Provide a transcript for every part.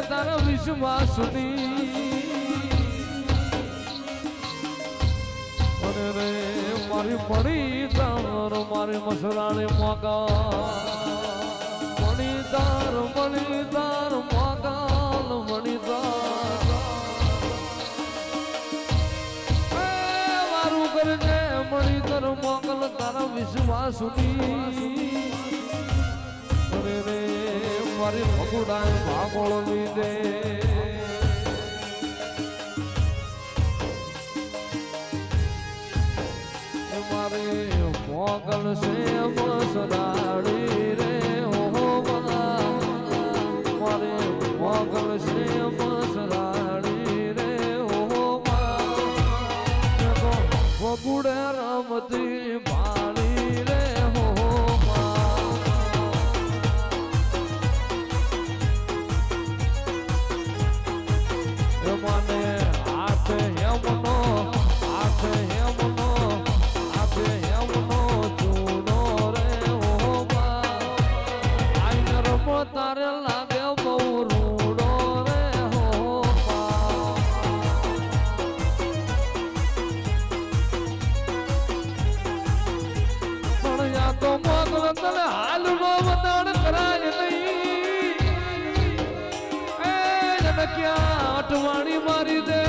તારા વિશ્વાસની અરે રે મારી મણી તાર મારી મસરાણી મોગા મણી તાર મોગલ મણી તાર મારું કરજે મણી તાર મોગલ તારા વિશ્વાસની અરે રે મારી ભગુડાએ ભાગોળ લીધે મારે મોગલ છે મસરાડી રે હો મારે મોગલ છે મસરાડી રે હો ભગુડે રમતી મારી રે હો મને હાથ હેમનો ચૂનો રે હો આઈ રમો તારે લાગે બહુ રૂડો રે હો પણ યા તો મોગલ તને હાલ નો બતાડ કરાય નહીં એ ક્યાં અટવાણી મારી દે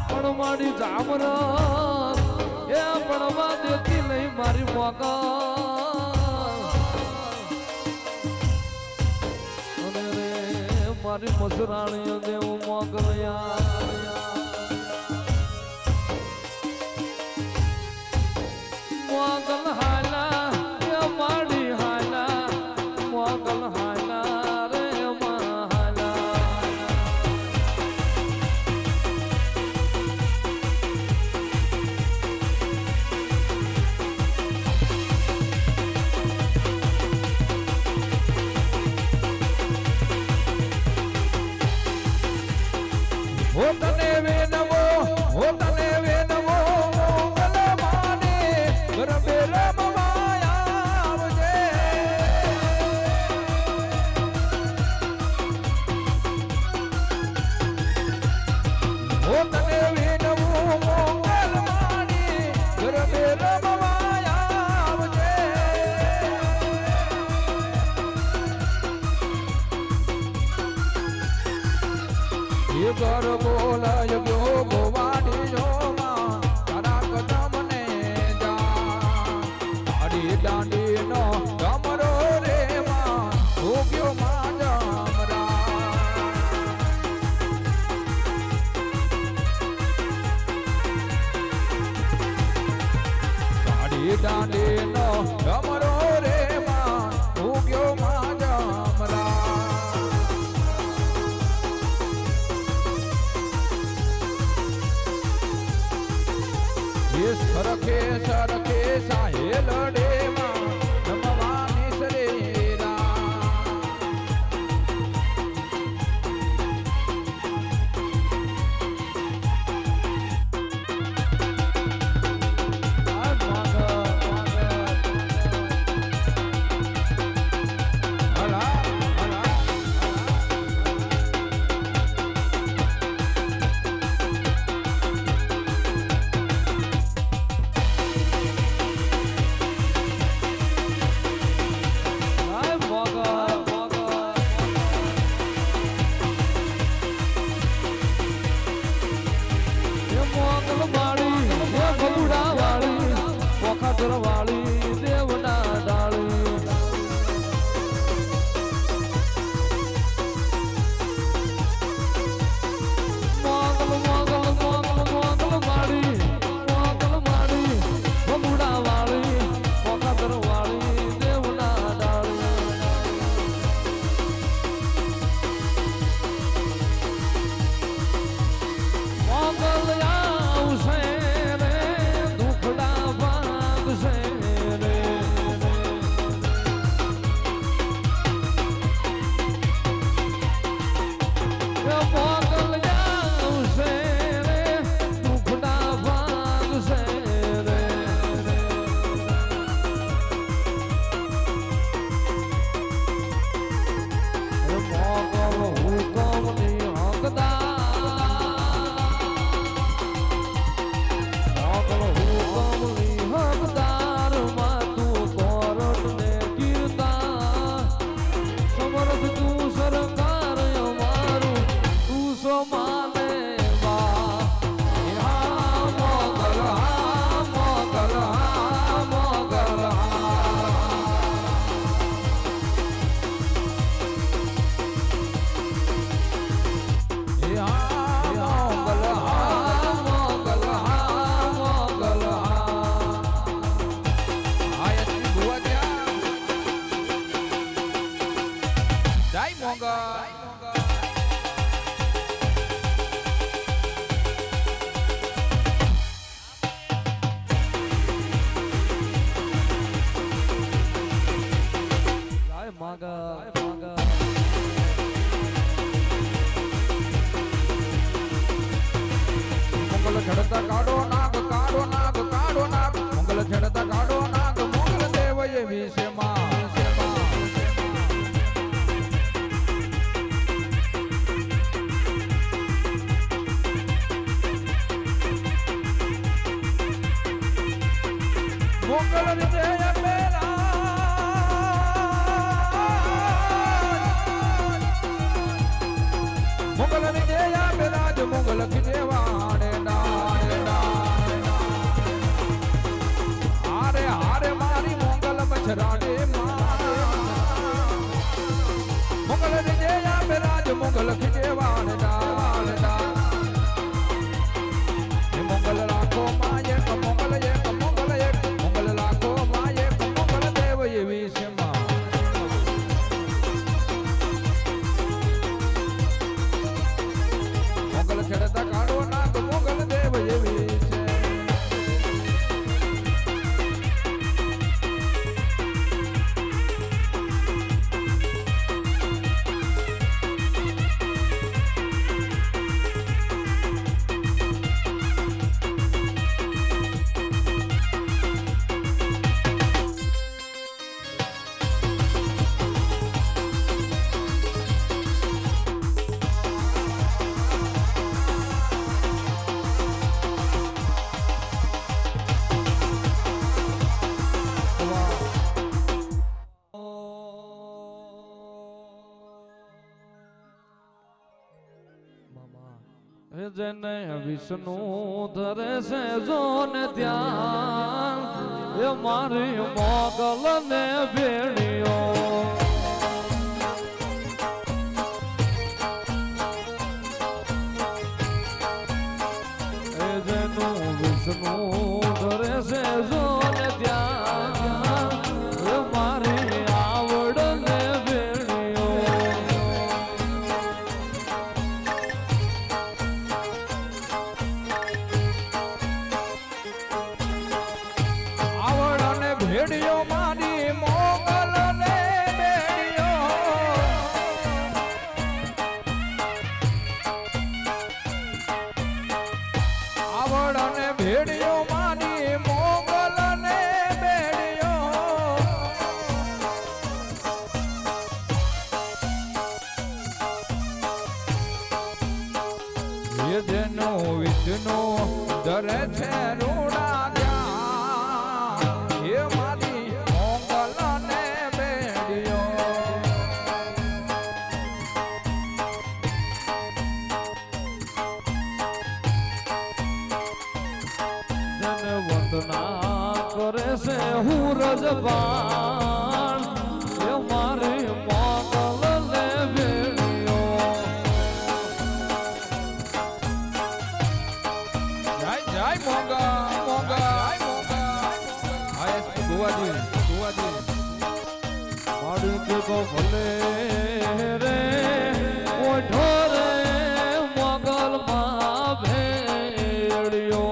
પણ મારી જામર એ પડવા દેતી નહીં મારી મોગા અને રે મારી મસરાણીઓ દેવું મોગલ મોગલ હાલા એ મારી હાલા મોગલ હાલા રે તને વેનવો મોગલ માને ગરબે રમવા આવજે તને વેનવો મોગલ માને ગરબે રમવા આવજે એ ઘર બોલાય ગયો ગોવાડી જોમાં તારા કદમને જા આડી દાંડી નો ગમરો રે માં ભોગ્યો માં જમરા આડી દાંડી નો ગમરો રે માં ભોગ્યો માં જમરા જય મોંગલ ચડતા કાઢો નાગ કાઢો નાગ કાઢો નાગ મંગલ ચડતા કાઢો નાગ મંગલ દેવ એવી સેમાં મંગલ વિજય પેલા મંગલ વિજય પેલા જ મંગલ દેવાડે રાડે મંગલ વિજય બિરાજ મંગલ ખીજેવાડ મંગલ રાખો માય મંગલ એક મંગલ રાખો માય મંગલ દેવ એવી સેમાં મંગલ છેડતા કાઢો નાગ મંગલ દેવ એવી છે જેને વિષ્ણુ ધરે છે જોન ધ્યાન એ મારી મોગલ ને ભેળ્યો એ જેનું વિષ્ણુ ધરે છે જોન ધ્યાન એ મારી આવડ ને ભેળ્યો ભેડિયો મારી મોગલ ને ભેડિયો આવડ ને ભેડિયો મારી મોગલ ને ભેડિયો એ જેનો વિષ્ણુ ધરે છે રૂડા વંદના કરે છે હું રજવાણ એ મારી મોગલ ને ભેળ્યો જય જય મોંગલ મોંગલ આયસ ગુવાજી મારી કે ભલે રે ઓઠો રે મોગલ માં ભેળ્યો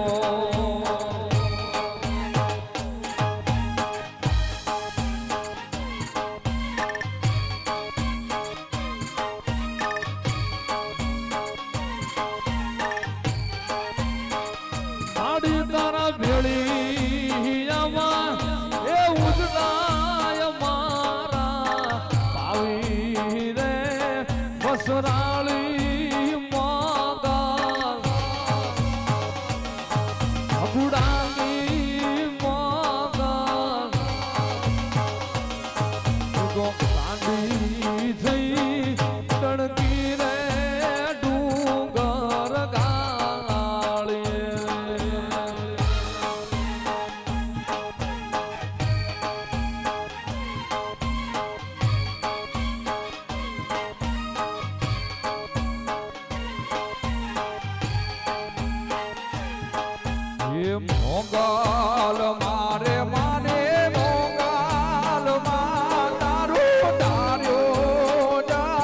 તારા ભેળિયામાં એ ઉજળાય મારા પાવી રે બસરાળી મોગલ અબુડાની મોગલ કાંડી થઈ તણકી રે ડુંગર ગાળી મોગલ મારે માને મોગલ માં તારું ધાર્યો જા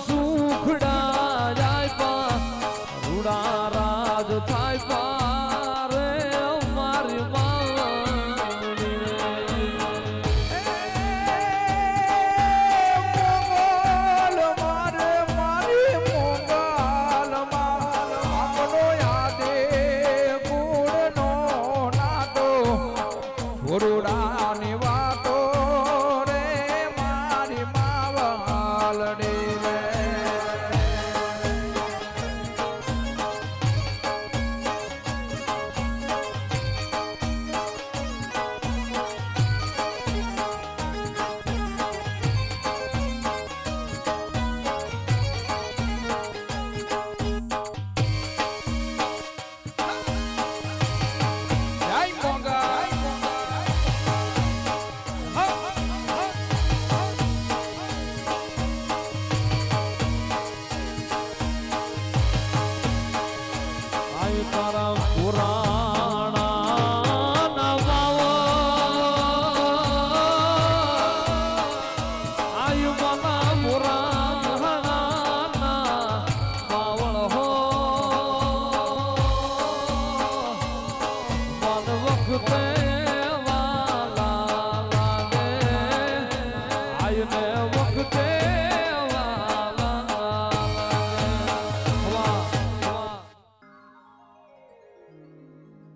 સુખડા જાય પા રૂડા રાજ થાય પા રે મારી માવડી મોગલ મારે મારી મોગલ માં આપનો યાદે ગુણનો નાતો ગુરુડાની વાતો રે મારી માવલડી તારા પુરાણા નવાવા આયુ માના પુરાણા બાવળ હો મન વખતે વાલા લાગે આયુને વખતે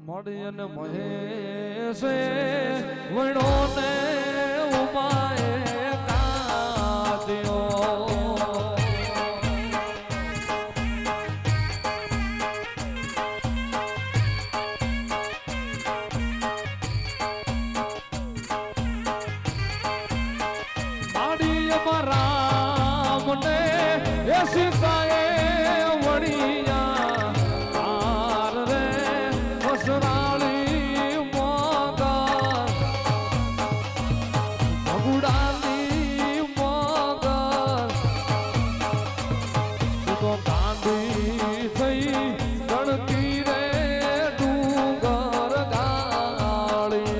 મડિયન મહેશે વણો ને ઉમાએ કાદ્યો માડીયમાં રામને એ સીતાએ વણિયા આર રે સરાળી મોગલ ભગુડાની મોગલ તું તો ગાંધી થઈ ગણતી રે ડુંગર ગાળી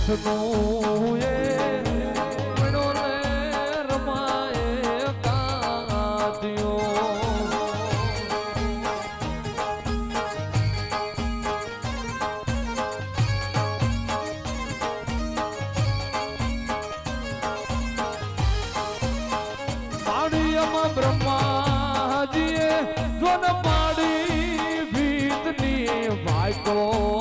વિષ્ણુએ મણોને રમાએ કાદ્યો પાડીયમાં બ્રહ્માજીએ જોન પાડી ભીતની વાયકો